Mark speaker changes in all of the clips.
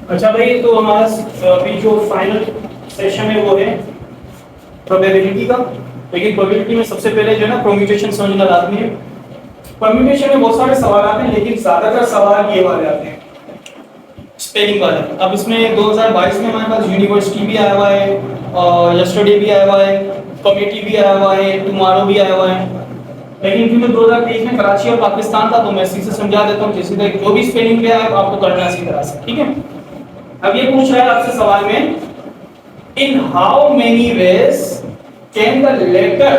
Speaker 1: अच्छा भाई, तो हमारा अभी जो फाइनल सेशन है वो है प्रोबेबिलिटी का। लेकिन प्रोबेबिलिटी में सबसे पहले जो है ना परम्यूटेशन समझना लाजमी है। परम्यूटेशन में बहुत सारे सवाल आते हैं, लेकिन ज्यादातर सवाल ये वाले आते हैं स्पेलिंग वाले। अब इसमें 2022 में हमारे पास यूनिवर्सिटी भी आया हुआ है, और यस्टरडे भी आया हुआ है, कमिटी भी आया हुआ है, टुमारो भी आया हुआ है। लेकिन क्योंकि 2023 में कराची और पाकिस्तान था, तो मैं इसी से समझा देता हूँ। जैसे कि जो भी स्पेलिंग पे आए आपको करना इसी तरह से, ठीक है। अब ये पूछ रहा है आपसे सवाल में, in how many ways can the letter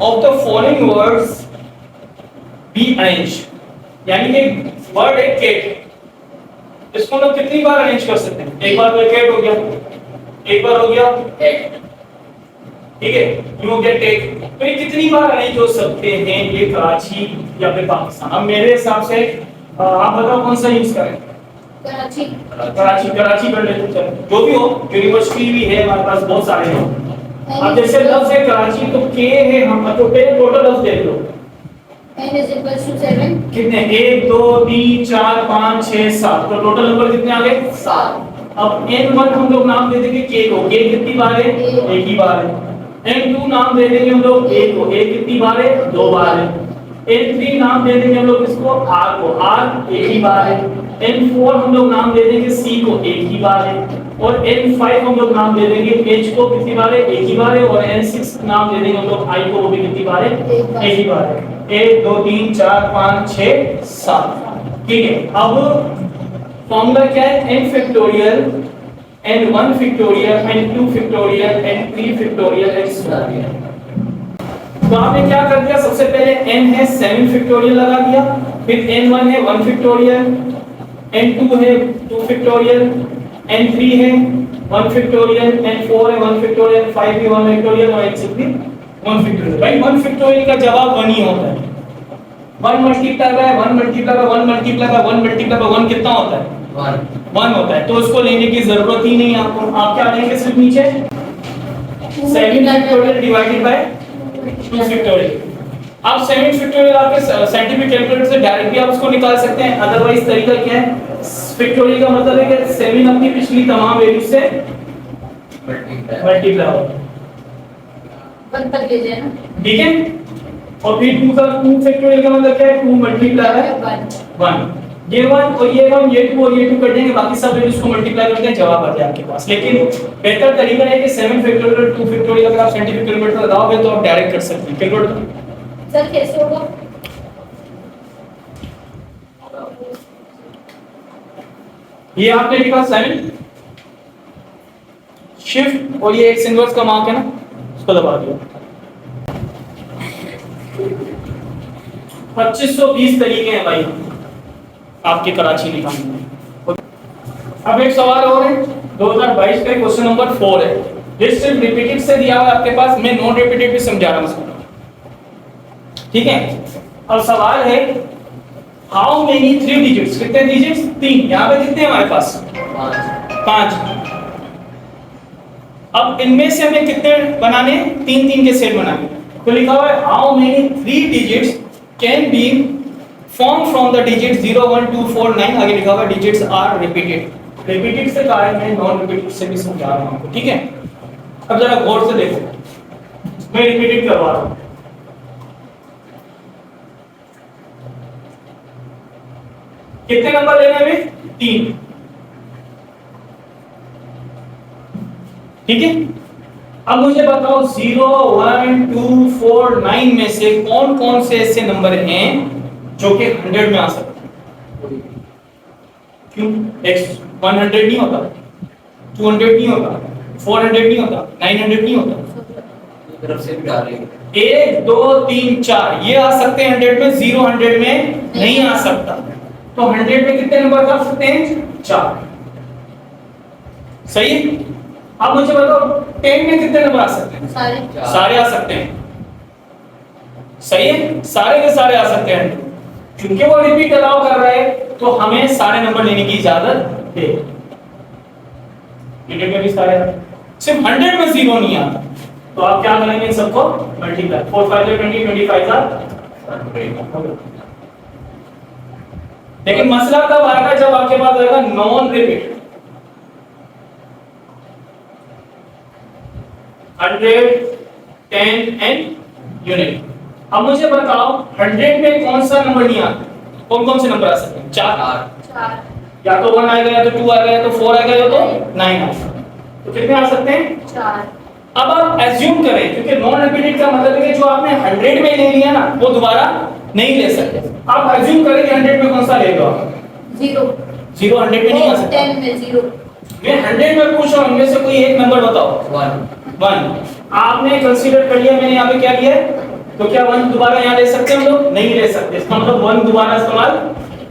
Speaker 1: of the following words be arranged. यानी कि वर्ड है केट, इसको हम लोग कितनी बार अरेंज कर सकते हैं? एक बार तो केट हो गया, एक बार हो गया टेक, ठीक है, यू हो गया टेक। तो ये कितनी बार अरेंज हो सकते हैं ये कराची या फिर पाकिस्तान? अब मेरे हिसाब से आप बताओ कौन सा यूज करें?
Speaker 2: कराची।
Speaker 1: कराची कर लेते हैं, जो भी हो। यूनिवर्सिटी भी है हमारे पास, बहुत सारे हैं। अब जैसे लफ्ज है कराची, तो के है, हम तो टोटल लफ्ज देख लो।
Speaker 2: n is equals to 7
Speaker 1: कितने? 1 2 3 4 5 6 7, तो टोटल नंबर कितने आ गए?
Speaker 2: 7।
Speaker 1: अब n1 हम लोग नाम दे देंगे k को, k कितनी बार है? एक ही बार है। n2 नाम दे देंगे हम लोग a को, a कितनी बार है? 2 बार है। n3 नाम दे देंगे हम लोग इसको r को, r एक ही बार है। n4 हम लोग नाम दे देंगे c को, एक ही बार है। और n5 हम लोग नाम दे देंगे h को, कितनी बार है? एक ही बार है। और n6 नाम दे देंगे हम लोग i को, वो भी कितनी बार है? एक ही बार है। 1 2 3 4 5 6 7, ठीक है। अब फॉर्मूला क्या है? n factorial, n1 factorial, n2 factorial, n3 factorial, n4। तो आपने क्या कर दिया? सबसे पहले n है 7 फैक्टोरियल लगा दिया, फिर n1 है 1 फैक्टोरियल, n2 है 2 फैक्टोरियल, n3 है 1 फैक्टोरियल, n4 है 1 फैक्टोरियल, 5 भी 1 फैक्टोरियल और n6 भी 1 फैक्टोरियल। भाई 1 फैक्टोरियल का जवाब 1 ही होता है। 1 multiply by 1 multiply by 1 multiply by 1 multiply by 1 कितना होता है? 1 होता है। तो इसको लेने की जरूरत ही नहीं आपको। आप क्या लेंगे सिर्फ नीचे 7 फैक्टोरियल डिवाइडेड बाय 2 फैक्टोरियल। अब 7 फैक्टोरियल आपके साइंटिफिक कैलकुलेटर से डायरेक्ट भी आप उसको निकाल सकते हैं। अदरवाइज तरीका क्या है? फैक्टोरियल का मतलब है कि 7 अपनी पिछली तमाम वैल्यू से मल्टीप्लाई होगा,
Speaker 2: 1 तक ले जाए ना,
Speaker 1: ठीक है। और फिर 2 फैक्टोरियल का मतलब क्या है? 2 मल्टीप्लाई बाय 1। ये 1 और ये 1, ये 2 और ये 2 कर देंगे, बाकी सब वैल्यूज को मल्टीप्लाई करते हैं, जवाब आ जाए आपके पास। लेकिन बेहतर तरीका है कि 7 फैक्टोरियल 2 फैक्टोरियल अगर आप साइंटिफिक कैलकुलेटर लगाओगे तो आप डायरेक्ट कर सकते हैं। कैलकुलेटर
Speaker 2: सर कैसे होगा?
Speaker 1: ये आपने लिखा 7 शिफ्ट और ये x इनवर्स का मार्क है ना, उसको दबा दिया। 2520 तरीके हैं भाई आपके कराची निकालने में। अब एक सवाल और है, 2022 का क्वेश्चन नंबर 4 है। ये सिर्फ रिपीटेड से दिया हुआ है आपके पास, मैं नॉन रिपीटेड भी समझा रहा हूं उसको, ठीक है। अब सवाल है हाउ मेनी 3 डिजिट्स, कितने डिजिट्स? 3। यहां पे कितने हमारे पास? 5। अब इनमें से हमें कितने बनाने? 3 के सेट बनाने। तो लिखा हुआ है how many 3 digits can be form from the digit 0 1 2 4 9। आगे लिखा हुआ है डिजिट्स आर रिपीटेड। रिपीटेड से कहा है, मैं नॉन रिपीटेड से भी समझा रहा हूं आपको, ठीक है। अब जरा गौर से देखो, मैं रिपीटेड करवा रहा हूं। कितने नंबर लेने में? 3, ठीक है। अब मुझे बताओ 0 1 2 4 9 में से कौन कौन से ऐसे नंबर हैं जो कि 100 में आ सकते हैं? क्यों? x 100 नहीं होता, 200 नहीं होता, 400 नहीं होता, 900 नहीं होता,
Speaker 3: तरफ से भी डाल रहे हैं।
Speaker 1: 1 2 3 4 ये आ सकते हैं 100 में, 0 100 में नहीं आ सकता। तो 100 में कितने नंबर आ सकते हैं? 4, सही है। अब मुझे बताओ 10 में कितने नंबर आ सकते हैं? सारे आ सकते हैं, सही है। सारे के सारे आ सकते हैं। क्योंकि वो रिपीट अलाउ कर रहा है तो हमें सारे नंबर लेने की इजाजत है। रिपीट में भी सारे, सिर्फ 100 में 0 नहीं आता। तो आप क्या करेंगे? इन सबको मल्टीप्लाई, 4 5 20 25 का। लेकिन मसला कब आएगा? जब आपके पास आएगा नॉन रिपीट। 100, 10 and unit. अब मुझे बताओ 100 में कौन सा नंबर नहीं आता? कौन कौन से नंबर आ सकते हैं? 4।
Speaker 2: 4
Speaker 1: या तो 1 आएगा, या तो 2 आएगा, या तो 4 आएगा, या तो 9 आएगा। तो कितने आ सकते हैं?
Speaker 2: 4।
Speaker 1: अब आप एज्यूम करें, क्योंकि नॉन रिपीटेड का मतलब है कि जो आपने 100 में ले लिया ना वो दोबारा नहीं ले सकते। आप एज्यूम करें कि 100 में कौन सा लेगा?
Speaker 2: 0
Speaker 1: 0 100 में नहीं आ सकता।
Speaker 2: 10 में 0।
Speaker 1: मैं 100 में पूछ रहा हूं, इनमें से कोई एक नंबर बताओ। 1 आपने कंसीडर कर लिया, मैंने यहाँ पे क्या किया है? तो क्या 1 दोबारा यहाँ ले सकते हैं हम लोग? नहीं ले सकते। इसका मतलब 1 दोबारा इस्तेमाल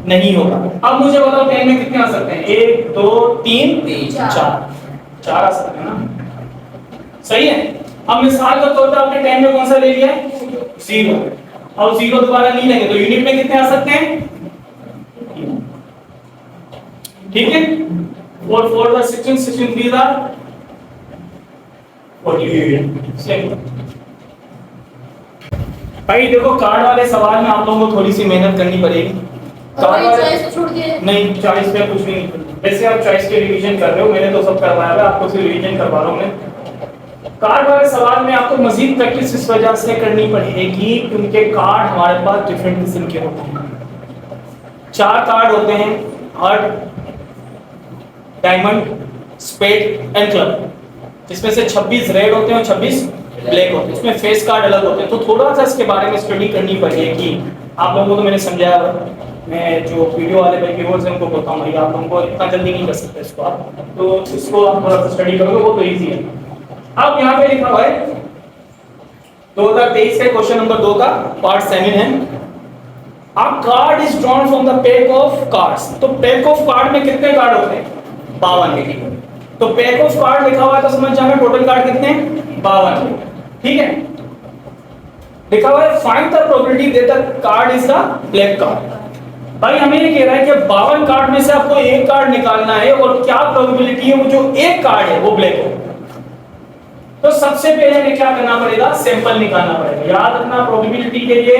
Speaker 1: नहीं होगा। अब मुझे बताओ 10 में कितने आ सकते हैं? 1 2 3 4 4 आ सकते हैं ना? सही है। अब मिसाल के तौर पे आपने 10 में कौन सा ले लिया है? 0। अब 0 दोबारा नहीं लेंगे तो यूनिट में कितने आ सकते हैं? ठीक है। 4 4 का 16 16 3 का 48। सेम। भाई देखो कार्ड वाले सवाल में आप लोगों को थोड़ी सी मेहनत करनी पड़ेगी। कार्ड वाले
Speaker 2: चॉइस छोड़ दिए।
Speaker 1: नहीं, चॉइस पे कुछ नहीं। वैसे आप चॉइस के रिवीजन कर रहे हो, मैंने तो सब करवाया है, आपको सिर्फ रिवीजन करवा रहा हूं मैं। कार्ड वाले सवाल में आपको मजीद प्रैक्टिस इस वजह से करनी पड़ेगी क्योंकि कार्ड हमारे पास डिफरेंट किस्म के होते हैं। 4 कार्ड होते हैं: heart, diamond, spade and club. इसमें से 26 रेड होते हैं और 26 ब्लैक होते हैं। इसमें फेस कार्ड अलग होते हैं। तो थोड़ा सा इसके बारे में स्टडी करनी पड़ेगी। आप लोगों को तो मैंने समझाया, मैं जो वीडियो वाले भाई व्यूअर्स हैं उनको बताऊं भाई, आप लोगों को इतना जल्दी नहीं कर सकते इसको आप, तो इसको आप थोड़ा सा स्टडी करोगे वो तो इजी है। अब यहाँ पे लिखा हुआ है 2023 के क्वेश्चन नंबर 2 का पार्ट 7 है। A card is drawn from the pack of cards। तो पैक ऑफ कार्ड में कितने कार्ड होते हैं? 52। तो पैक ऑफ कार्ड लिखा हुआ है तो समझ जाना टोटल कार्ड कितने हैं? 52। ठीक है। लिखा हुआ है find the probability that the card is the black card. भाई हमें ये कह रहा है कि 52 कार्ड में से आपको एक कार्ड निकालना है और क्या प्रोबेबिलिटी है वो जो एक कार्ड है वो ब्लैक हो। तो सबसे पहले हमें क्या करना पड़ेगा? सैंपल निकालना पड़ेगा। याद रखना प्रोबेबिलिटी के लिए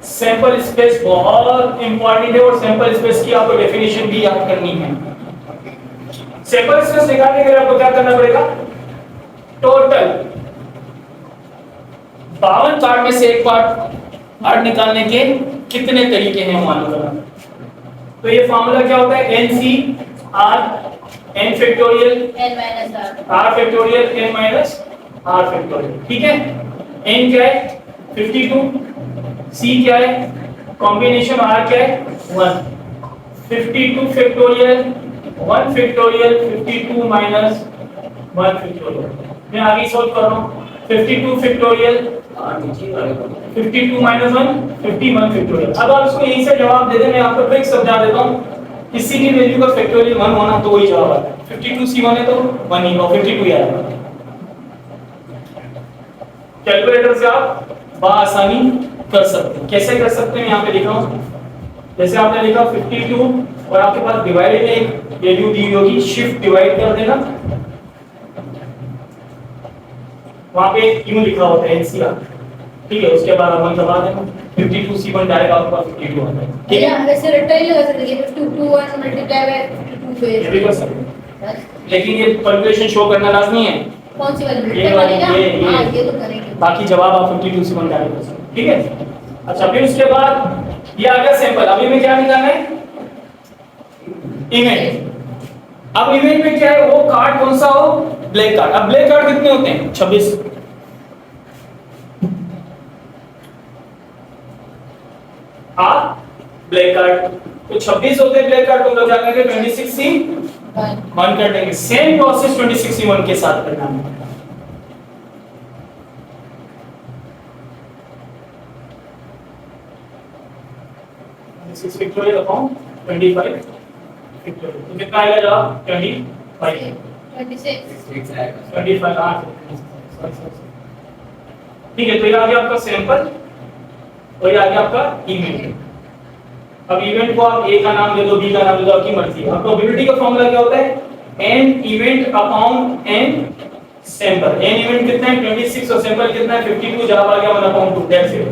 Speaker 1: सैंपल स्पेस बहुत इंपॉर्टेंट है और सैंपल स्पेस की आपको डेफिनेशन भी याद करनी है। सैंपल स्पेस निकालने के लिए आपको क्या करना पड़ेगा? टोटल 52 कार्ड में से एक कार्ड निकालने के कितने तरीके हैं मालूम करना। तो ये फार्मूला क्या होता है? NCR n factorial r factorial n minus r factorial. ठीक है। n क्या है? 52। c क्या है? कॉम्बिनेशन r क्या है? 1। 52 फैक्टोरियल 1 फैक्टोरियल 52 माइनस 1 फैक्टोरियल। मैं आगे सॉल्व कर रहा हूं। 52 फैक्टोरियल 52 माइनस 1 51 फैक्टोरियल। अब आप इसको यहीं से जवाब दे दें। मैं आपको ट्रिक समझा देता हूं। किसी भी वैल्यू का फैक्टोरियल 1 होना तो वही जवाब आता है। 52c1 है तो 1 ही होगा, 52 ही आएगा। कैलकुलेटर से आप बआसानी कर सकते हैं। कैसे कर सकते हैं? यहाँ पे लिखा हूं। जैसे आपने लिखा 52 और आपके पास डिवाइड में एक वैल्यू दी होगी, शिफ्ट डिवाइड कर देना। वहां पे क्यों लिखा होता है? NCR। ठीक है। उसके बाद अपन दबा देना 52c1 डायरेक्ट आपका 52 आता है। ठीक है।
Speaker 2: वैसे रट्टा ही लगा सकते हैं 52 1 मल्टीप्लाई बाय 52 पे
Speaker 1: ये भी कर सकते हैं, लेकिन ये कैलकुलेशन शो करना लाजमी है।
Speaker 2: कौन सी वाली?
Speaker 1: ये वाली,
Speaker 2: हां ये तो करेंगे।
Speaker 1: बाकी जवाब आप 52c1 डायरेक्ट कर सकते हैं। ठीक है। अच्छा फिर उसके बाद ये आ गया सैंपल। अभी में क्या निकालना है? इवेंट। अब इवेंट में क्या है? वो कार्ड कौन सा हो? Black card. अब ब्लैक कार्ड कितने होते हैं? 26। ब्लैक कार्ड तो 26 होते हैं ब्लैक कार्ड। तो हम लोग क्या करेंगे? 26c1 कर देंगे। सेम प्रोसेस 26c1 के साथ करना है। This is factorial upon 25 factorial। तो कितना आएगा जवाब? 25 25 ठीक है। तो ये आ गया आपका सैंपल और ये आ गया आपका इवेंट। अब इवेंट को आप ए का नाम दे दो, बी का नाम दे दो, आपकी मर्जी है। अब प्रोबेबिलिटी का फॉर्मूला क्या होता है? n event upon n sample. n event कितना है? 26 और सैंपल कितना है? 52। जवाब आ गया 1/2। That's it.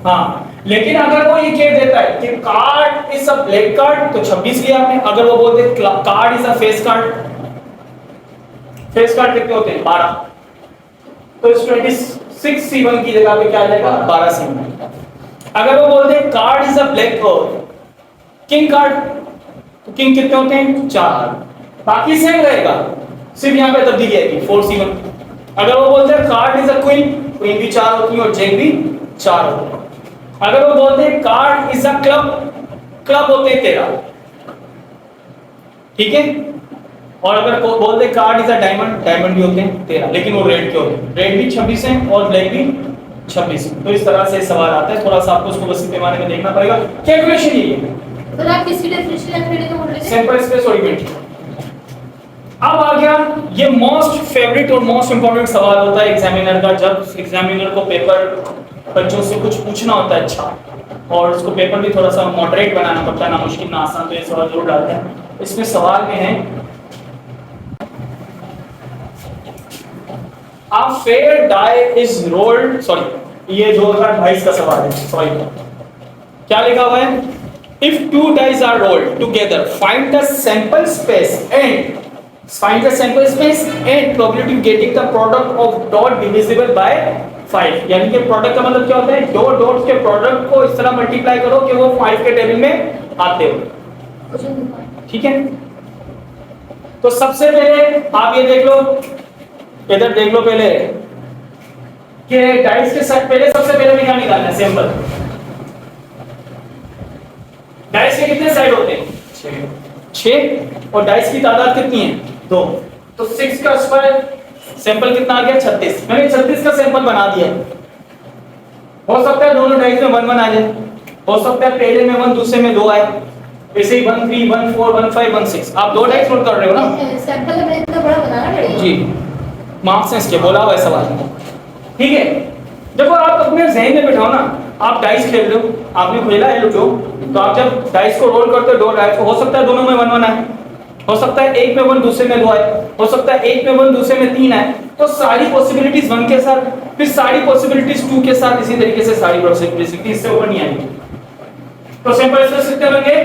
Speaker 1: हां, लेकिन अगर वो ये कह देता है कि card is a black card तो 26 लिया आपने। अगर वो बोल दे card is a face card, face card कितने होते हैं? 12। तो इस 26C1 की जगह पे क्या आ जाएगा 12C1। अगर वो बोलते हैं card is a black king card, तो किंग कितने होते हैं 4, बाकी सेम रहेगा, सिर्फ यहाँ पे तब्दीली आएगी 4C1। अगर वो बोलते हैं card is a queen, queen भी 4 होती है और जैक भी 4 होते हैं। अगर वो बोलते हैं card is a club, club होते हैं 13, ठीक है। और अगर बोलते हैं card is a diamond, diamond भी होते हैं 13, लेकिन वो रेड के होते हैं, रेड भी 26 है और ब्लैक भी 26 है। तो इस तरह से सवाल आता है, थोड़ा सा आपको उसको वसी पैमाने में देखना पड़ेगा। कैलकुलेशन ये है,
Speaker 2: सर आप किसकी डेफिनेशन लिख रहे थे?
Speaker 1: सिंपल स्पेस और इवेंट। अब आ गया ये मोस्ट फेवरेट और मोस्ट इंपॉर्टेंट सवाल होता है एग्जामिनर का, जब एग्जामिनर को पेपर बच्चों से कुछ पूछना होता है अच्छा, और उसको पेपर भी थोड़ा सा मॉडरेट बनाना पड़ता है, ना मुश्किल ना आसान, तो ये सवाल जरूर डालते हैं। इसमें सवाल में है A fair die is rolled, sorry ये 2022 का सवाल है, सॉरी क्या लिखा हुआ है, if two dice are rolled together find the sample space and probability of getting the product of dot divisible by 5। यानी कि प्रोडक्ट का मतलब क्या होता है, दो डॉट्स के प्रोडक्ट को इस तरह मल्टीप्लाई करो कि वो 5 के टेबल में आते हो, ठीक है। तो सबसे पहले आप ये देख लो, इधर देख लो पहले कि डाइस के साथ पहले सबसे पहले में क्या निकालना है, सैंपल। डाइस के कितने साइड होते हैं 6 और डाइस की तादाद कितनी है 2, तो 6 का स्क्वायर सैंपल कितना आ गया 36। मैंने 36 का सैंपल बना दिया। हो सकता है दोनों डाइस में 1 1 आ जाए, हो सकता है पहले में 1 दूसरे में 2 आए, ऐसे ही 1 3 1 4 1 5 1 6। आप दो डाइस रोल कर रहे हो ना,
Speaker 2: सैंपल में इतना बड़ा बनाना पड़ेगा
Speaker 1: जी, मार्क्स इसके बोला हुआ है सवाल, ठीक है। देखो आप अपने जहन में बिठाओ ना, आप डाइस खेल रहे हो, आपने खेला है लूडो, तो आप जब डाइस को रोल करते हो, दो डाइस को, हो सकता है दोनों में 1 1 आए, हो सकता है एक में 1 दूसरे में 2 आए, हो सकता है एक में 1 दूसरे में 3 आए, तो सारी पॉसिबिलिटीज 1 के साथ, फिर सारी पॉसिबिलिटीज 2 के साथ, इसी तरीके से सारी पॉसिबिलिटीज इससे ऊपर नहीं आएंगी। तो सिंपल इसमें कितने बन गए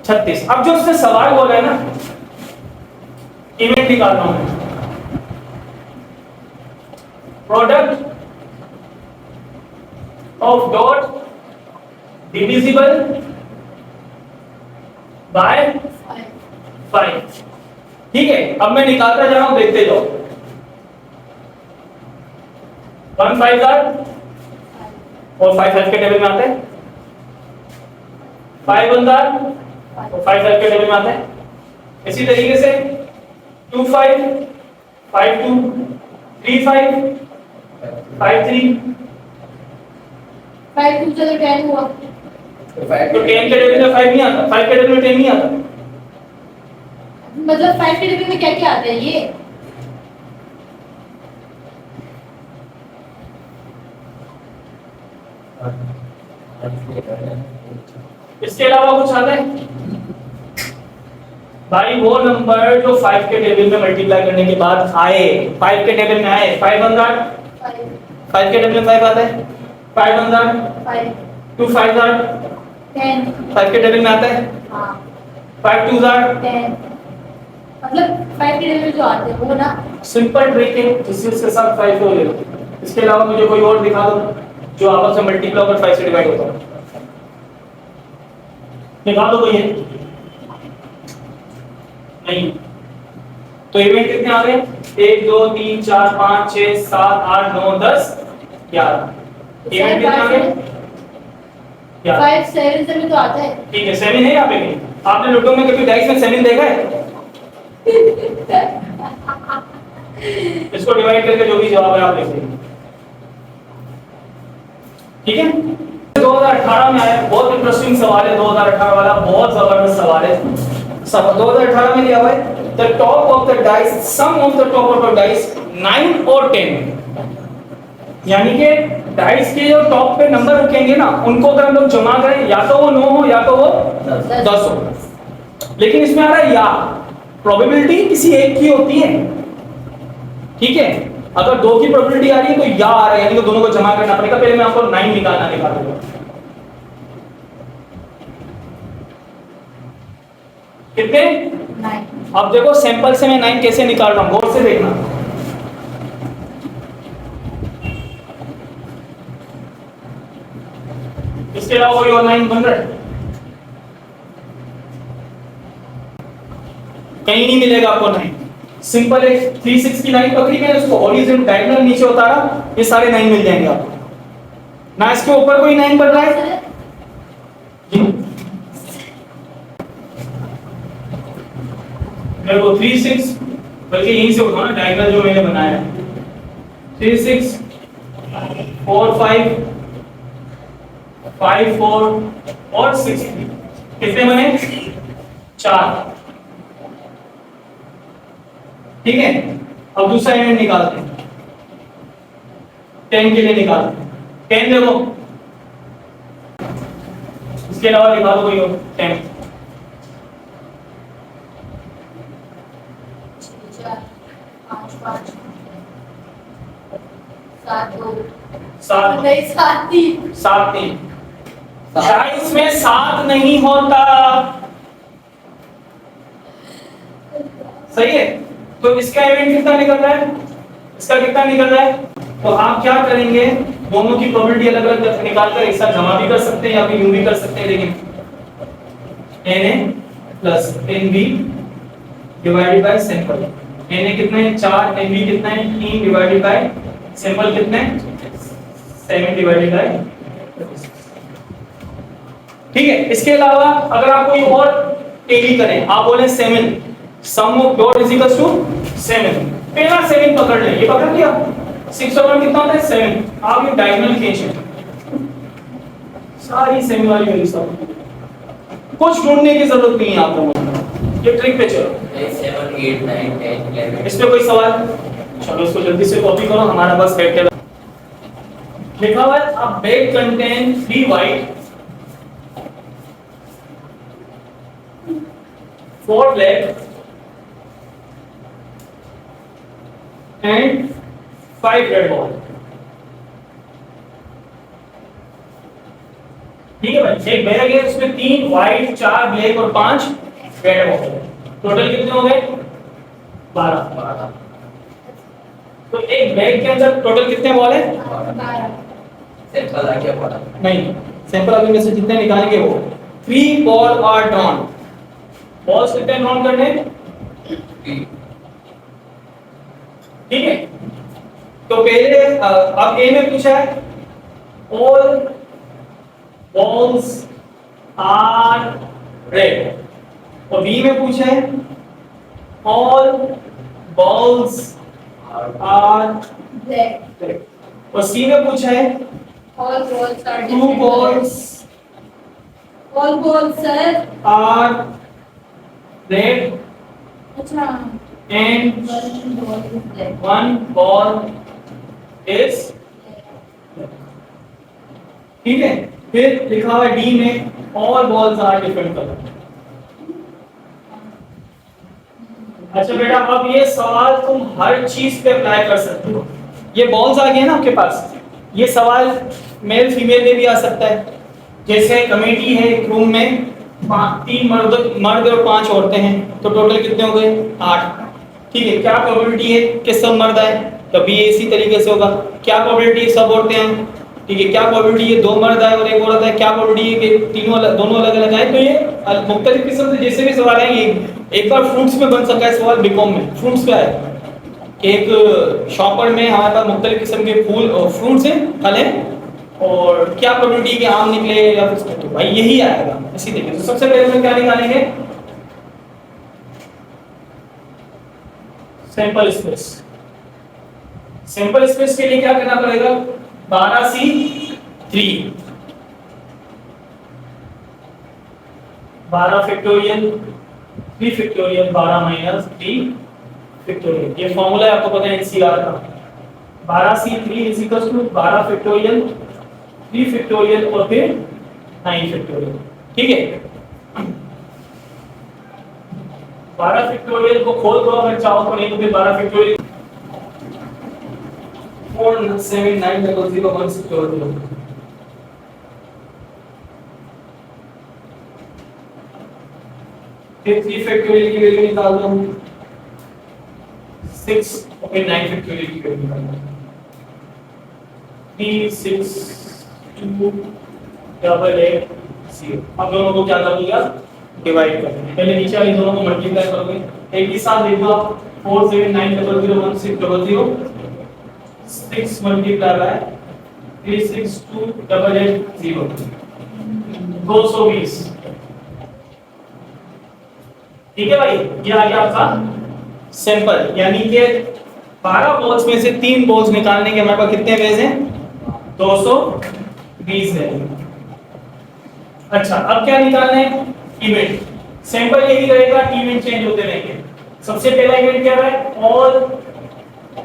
Speaker 1: 36। अब जो उसने सवाल बोला है ना, इवेंट निकाल रहा हूं, product of dot divisible by 5, ठीक है। अब मैं निकालता जा रहा हूं, देखते जाओ। 1 5 और 5 5 के टेबल में आता है, 5 1 और 5 5 के टेबल में आता है। इसी तरीके से 2 5 5 2 3 5 5 3
Speaker 2: 5 2 चलो 10 हुआ,
Speaker 1: तो 10 के टेबल में 5 नहीं आता, 5 के टेबल में 10 नहीं आता।
Speaker 2: मतलब 5 के टेबल में क्या क्या आता है ये?
Speaker 1: इसके अलावा कुछ आता है भाई, वो नंबर जो 5 के टेबल में मल्टीप्लाई करने के बाद आए, 5 के टेबल में आए, 5 1 5 के टेबल में 5 आता है, 5 1
Speaker 2: 5
Speaker 1: 2 5
Speaker 2: 10
Speaker 1: 5 के टेबल में आता है,
Speaker 2: हां
Speaker 1: 5 2
Speaker 2: 10, मतलब 5 के टेबल में जो आते हैं वो ना
Speaker 1: सिंपल ट्रिक है, इसके साथ 5 हो ले लो। इसके अलावा मुझे कोई और दिखा दो जो आपस में मल्टीप्लाई होकर 5 से डिवाइड होता है, दिखा दो कोई है? नहीं। तो इवेंट कितने आ गए 1 2 3 4 5 6 7 8 9 10 11। इवेंट कितने आ गए
Speaker 2: 5 7 से भी तो आता है,
Speaker 1: ठीक है। 7 है यहाँ पे भी। आपने लूडो में कभी डाइस में 7 देखा है? इसको डिवाइड करके जो भी जवाब है आप लिख देंगे, ठीक है। 2018 में आया, बहुत इंटरेस्टिंग सवाल है 2018 वाला, बहुत जबरदस्त सवाल है। 2018 में लिया हुआ है the top of the dice, sum of the top of the dice 9 और 10, यानी कि डाइस के जो टॉप पे नंबर रुकेंगे ना, उनको अगर हम लोग जमा करें, या तो वो 9 हो या तो वो 10 हो। लेकिन इसमें आ रहा है या, प्रोबेबिलिटी किसी एक की होती है, ठीक है। अगर 2 की प्रोबेबिलिटी आ रही है तो या आ रहा है, यानी कि दोनों को जमा करना पड़ेगा। पहले मैं आपको 9 निकालूंगा, कितने
Speaker 2: 9।
Speaker 1: अब देखो सैंपल से मैं 9 कैसे निकाल रहा हूं, गौर से देखना। इसके अलावा कोई और लाइन बन रहा है? कहीं नहीं मिलेगा आपको लाइन। सिंपल है, 3 6 की लाइन पकड़ी मैंने, उसको हॉरिजॉन्टल डायगोनल नीचे उतारा, ये सारे लाइन मिल जाएंगे आपको। ना इसके ऊपर कोई लाइन बन रहा है जी, देखो 3 6, बल्कि यहीं से उठाओ ना डायगोनल जो मैंने बनाया है। 3 6 4 5 5 4 और 6 कितने बने? 4। ठीक है, अब दूसरा एलिमेंट निकालते हैं, 10 के लिए निकालते हैं। 10 देखो, इसके अलावा निकालो कोई और 10।
Speaker 2: 4 5 5 7 2
Speaker 1: 7
Speaker 2: नहीं 7 3
Speaker 1: 7 3, क्या इसमें 7 नहीं होता? सही है, तो इसका एलिमेंट कितना निकल रहा है, इसका कितना निकल रहा है? तो आप क्या करेंगे, दोनों की प्रोबेबिलिटी अलग अलग निकालकर एक साथ जमा भी कर सकते हैं या फिर यूं भी कर सकते हैं, लेकिन Na plus Nb divided by sample. Na कितना है 4, Nb कितना है 3 डिवाइडेड बाय सैंपल कितना है 7 डिवाइडेड बाय। ठीक है, इसके अलावा अगर आप कोई और टेली करें, आप बोले 7 sum of dot is equal to 7, पहला 7 पकड़ लें, ये पकड़ लिया, 6 और 1 कितना होता है 7, आप ये डायगोनल खींचें, सारी 7 वाली वैल्यू सब, कुछ ढूंढने की जरूरत नहीं है आपको, ये ट्रिक पे चलो।
Speaker 3: 7 8 9 10 11
Speaker 1: इस पे कोई सवाल? चलो इसको जल्दी से कॉपी करो, हमारा बस वेक्टर लिखा हुआ है, अ bag contain 3 white 4 black and 5 red ball। ठीक है भाई, एक बैग है उसमें 3 व्हाइट 4 ब्लैक और 5 रेड बॉल है, टोटल कितने हो गए 12। तो एक बैग के अंदर टोटल कितने बॉल है?
Speaker 2: 12
Speaker 3: सैंपल आ गया पड़ा
Speaker 1: नहीं, सैंपल अभी में से जितने निकालेंगे वो 3 बॉल आर ड्रॉन। बॉल्स कितने ड्रॉन करने?
Speaker 3: 3
Speaker 1: ठीक है, तो पहले अब ए में पूछा है ऑल बॉल्स आर रेड, और बी में पूछा है all balls are
Speaker 2: black
Speaker 1: red, और सी में पूछा है
Speaker 2: all balls are
Speaker 1: 2
Speaker 2: different
Speaker 1: balls
Speaker 2: colors. all balls sir
Speaker 1: are red
Speaker 2: अच्छा
Speaker 1: and
Speaker 2: one ball is black
Speaker 1: 1 ball is, ठीक है, फिर लिखा हुआ है डी में all balls are different colour. अच्छा बेटा, अब ये सवाल तुम हर चीज पे अप्लाई कर सकते हो, ये बॉल्स आ गए ना आपके पास, ये सवाल मेल फीमेल में भी आ सकता है। जैसे कमेटी है एक रूम में, 3 मर्द और 5 औरतें हैं, तो टोटल कितने हो गए 8। ठीक है, क्या प्रोबेबिलिटी है कि सब मर्द आए, तभी ये इसी तरीके से होगा। क्या प्रोबेबिलिटी है सब औरतें आए, ठीक है, क्या प्रोबेबिलिटी है 2 मर्द आए और 1 औरत आए, क्या प्रोबेबिलिटी है कि दोनों अलग अलग आए। तो ये मुख्तलिफ किस्म से जैसे भी सवाल आएंगे, एक बार फ्रूट्स में बन सका है सवाल, बीकॉम में फ्रूट्स पे आए कि एक शॉपर में हमारे पास मुख्तलिफ किस्म के फूल और फ्रूट्स हैं, फल हैं, और क्या प्रोबेबिलिटी के आम निकले या फिर, तो भाई यही आएगा इसी तरीके से। सबसे पहले हम क्या निकालेंगे, सैंपल स्पेस। सैंपल स्पेस के लिए क्या करना पड़ेगा, 12C3 12 factorial 3 factorial 12 minus 3 factorial, ये फॉर्मूला है आपको पता है एनसीआर का। 12C3 is equal to 12 factorial 3 factorial और फिर 9 फैक्टोरियल। ठीक है, 12 फैक्टोरियल को खोल दो अगर चाहो तो, नहीं तो फिर 12 फैक्टोरियल 4 7 9 0 1 6 जोड़। फिर 3 फैक्टोरियल की वैल्यू निकाल दो 6 और फिर 9 फैक्टोरियल की वैल्यू निकाल दो 3 6 2 डबल एट जीरो। अब दोनों को क्या कर दूंगा, डिवाइड कर दूंगा। पहले नीचे वाले दोनों को मल्टीप्लाई करोगे, एक ही साथ लिख दो आप 47900160 6 मल्टीप्लाई बाय 362880 220। ठीक है भाई, ये आ गया आपका सैंपल। यानी कि 12 बॉल्स में से 3 बॉल्स निकालने के हमारे पास कितने वेज हैं, 220 है। अच्छा, अब क्या निकालना है, इवेंट। सैंपल यही रहेगा, इवेंट चेंज होते रहेंगे। सबसे पहला इवेंट क्या है, ऑल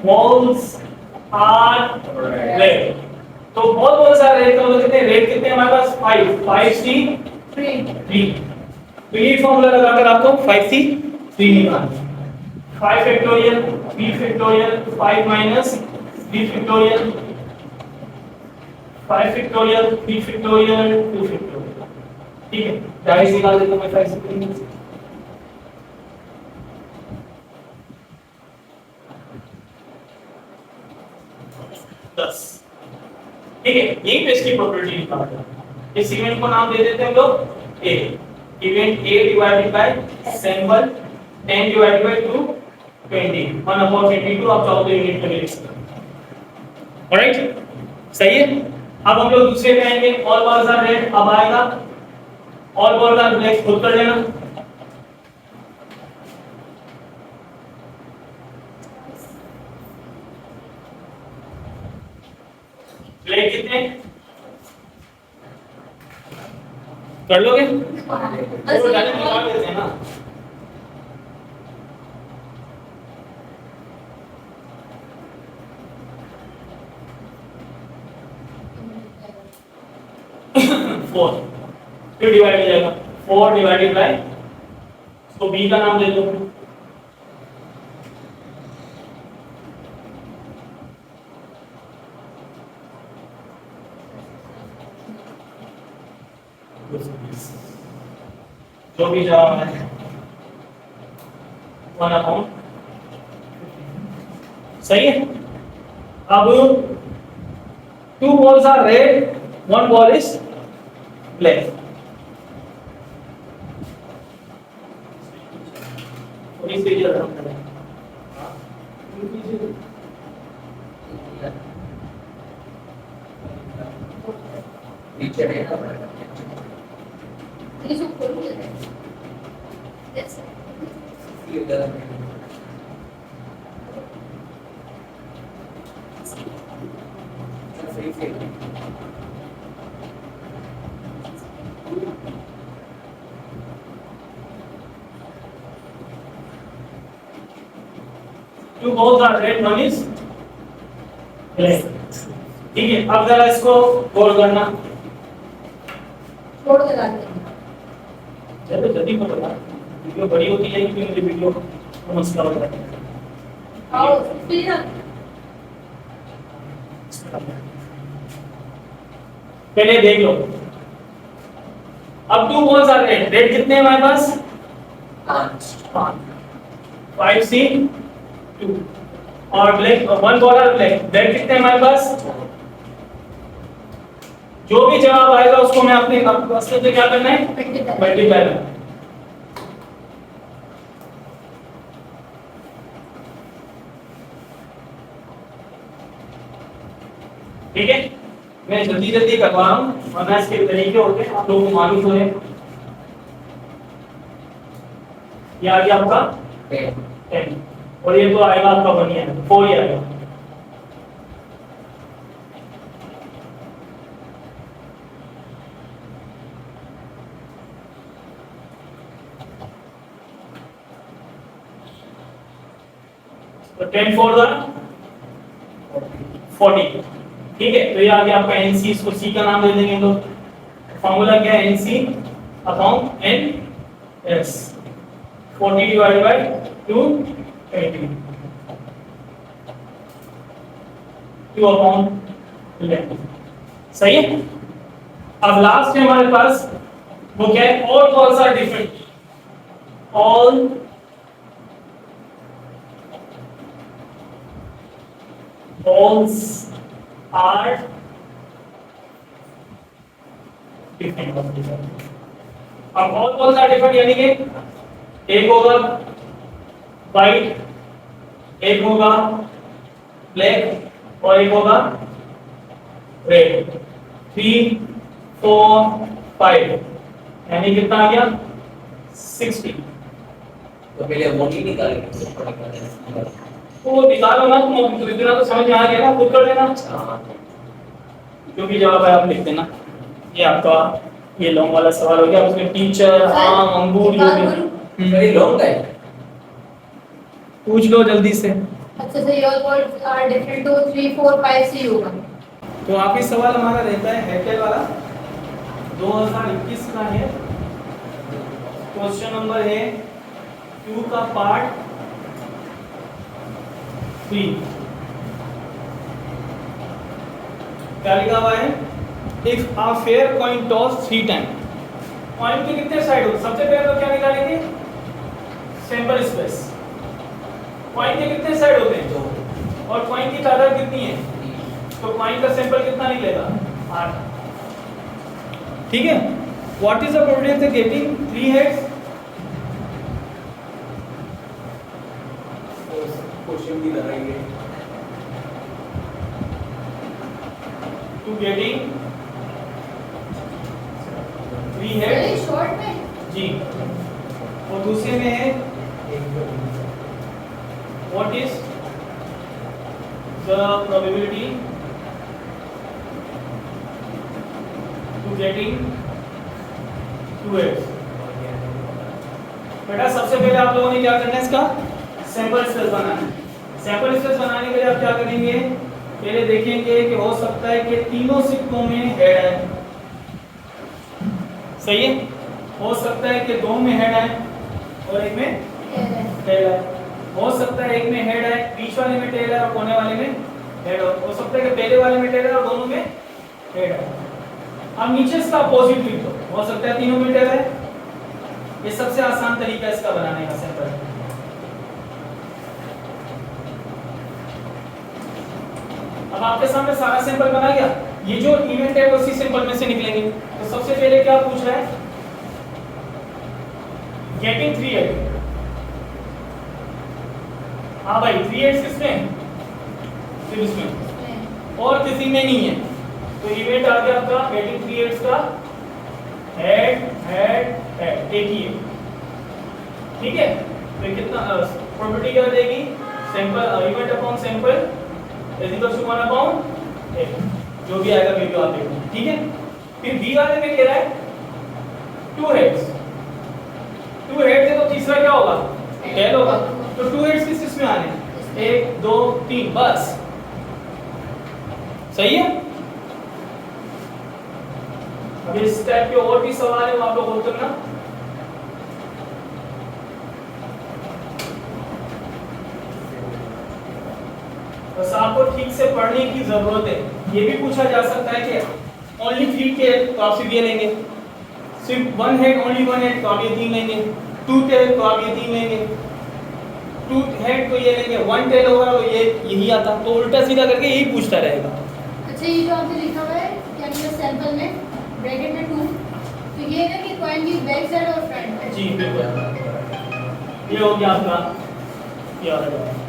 Speaker 1: बॉल्स आर रेड। तो ऑल बॉल्स आर रेड का मतलब कितने, रेड कितने हमारे पास 5 5 3। तो ये फॉर्मूला लगाकर आपको 5C3 निकालना है। 5 factorial 3 factorial 5 minus 3 factorial 5 factorial 3 factorial 2 factorial. ठीक है, डायरेक्ट निकाल देता हूं मैं 5 से 3 10। ठीक है, यही पे इसकी प्रॉपर्टी निकालते हैं। इस इवेंट को नाम दे देते हैं हम लोग A. Event A divided by sample 10 divided by 2 20 1/22। आप चाहो तो यूनिट में लिख सकते हैं। ऑलराइट, सही है। अब हम लोग दूसरे पे आएंगे, ऑल बॉल्स आर रेड। अब आएगा ऑल बॉल्स आर ब्लैक, खुद कर लेना। ब्लैक कितने कर लोगे, तो डायरेक्ट निकाल देते हैं ना। फोर, फिर डिवाइड हो जाएगा 4 डिवाइडेड बाय, तो बी का नाम दे दो। जो भी जवाब है 1/, सही है। अब 2 balls are red, 1 ball is black। और इस एरिया का नाम है
Speaker 3: नीचे रहेगा।
Speaker 2: This is good. Yes.
Speaker 3: ये गलत है। सही से
Speaker 1: 2 balls are red, 1 is black। ठीक है, अब जरा इसको गोल करना।
Speaker 2: छोड़ के डालते हैं।
Speaker 1: चलो जल्दी करो यार, वीडियो बड़ी होती जाएगी फिर मुझे वीडियो समझना होता है।
Speaker 2: आओ फिर
Speaker 1: पहले देख लो, अब 2 balls are red। रेड कितने हैं हमारे पास, 5 5C2। और black 1 ball are black. Black कितने हैं हमारे पास, जो भी जवाब आएगा उसको मैं अपने रास्ते से क्या करना है, मल्टीप्लाई करना है। ठीक है, मैं जल्दी जल्दी करवा रहा हूँ वरना इसके तरीके होते हैं, आप लोगों को मालूम तो है। ये आ गया आपका 10 और ये तो आएगा आपका 1 ही आएगा, 4 ही आएगा। तो 10 4 40। ठीक है, तो ये आ गया आपका एनसी। इसको सी का नाम दे देंगे। तो फॉर्मूला क्या है, NC upon N S 40 divided by 280 2 upon 11। सही है। अब लास्ट है हमारे पास, वो क्या है, all balls are different. All balls are different of different. अब और कौन सा डिफरेंट, यानी कि एक होगा वाइट, एक होगा ब्लैक और एक होगा रेड। 3 4 5 यानी कितना आ गया 60।
Speaker 3: तो पहले अमाउंट ही निकालेंगे।
Speaker 1: वो निकालो ना, तुम इतना तो समझ में आ गया ना, खुद कर लेना। जो भी जवाब है आप लिख देना। ये आपका ये लॉन्ग वाला सवाल हो गया। उसमें टीचर, आम, अंगूर, ये भी
Speaker 3: वेरी लॉन्ग है।
Speaker 1: पूछ लो जल्दी से।
Speaker 2: अच्छा सर, योर वर्ड्स आर डिफरेंट तो 3 4 5 सी होगा।
Speaker 1: तो आखिरी सवाल हमारा रहता है हेकेल वाला, 2021 का है। क्वेश्चन नंबर है Q का पार्ट 3। क्या लिखा हुआ है? If a fair coin toss 3 time. Coin के कितने साइड होते? सबसे पहले तो क्या निकालेंगे? Sample space. कॉइन के कितने साइड होते हैं? 2। और कॉइन की तादाद कितनी है? तो कॉइन का सैंपल कितना निकलेगा? 8। ठीक है। What is the probability of getting 3 heads? Question की तरह ही है। To getting 3
Speaker 2: very
Speaker 1: heads
Speaker 2: short में
Speaker 1: जी। और दूसरे में है what is the probability to getting 2 heads? बेटा सबसे पहले आप लोगों ने क्या करना है? इसका सैंपल स्पेस बनाना है। सैंपल स्पेस बनाने के लिए आप क्या करेंगे? पहले देखेंगे कि हो सकता है कि तीनों सिक्कों में हेड है, सही है। हो सकता है कि 2 में हेड है और एक में टेल है। हो सकता है एक में हेड है, बीच वाले में टेल है और कोने वाले में हेड हो सकता है कि पहले वाले में टेल है और दोनों में हेड है। अब नीचे इसका अपोजिट लिख दो। हो सकता है तीनों में टेल है। ये सबसे आसान तरीका है इसका बनाने का सैंपल। अब आपके सामने सारा सैंपल बना गया। ये जो इवेंट है वो उसी सैंपल में से निकलेंगे। तो सबसे पहले क्या पूछ रहा है? Getting 3 head. हाँ भाई 3 हेड्स किसमें? सिर्फ इसमें और किसी में नहीं है। तो इवेंट आ गया आपका गेटिंग 3 हेड्स का हेड हेड हेड, एक ही है। ठीक है। तो कितना प्रोबेबिलिटी क्या देगी? Sample event upon sample is equal to 1 upon 8। जो भी आएगा वीडियो आप देखो। ठीक है। फिर बी वाले में कह रहा है 2 हेड्स। 2 हेड्स है तो तीसरा क्या होगा? टेल होगा। तो 2 हेड्स किस में आ रहे हैं? 1 2 3 बस। सही है। अब इस टाइप के और भी सवाल है वो आप लोग उत्तर करना। बस आपको ठीक से पढ़ने की जरूरत है। ये भी पूछा जा सकता है कि ओनली 3 टेल तो आप सिर्फ ये लेंगे, सिर्फ 1 हेड ओनली 1 हेड तो आप ये 3 लेंगे, 2 टेल तो आप ये 3 लेंगे, 2 हेड तो ये लेंगे, 1 टेल होगा तो ये यही आता। तो उल्टा सीधा करके यही पूछता रहेगा।
Speaker 2: अच्छा ये जो आपने लिखा हुआ है क्या मतलब सैंपल में ब्रैकेट में 2, तो ये है कि कॉइन की बैक साइड और फ्रंट।
Speaker 1: जी बिल्कुल। ये हो गया आपका ये वाला।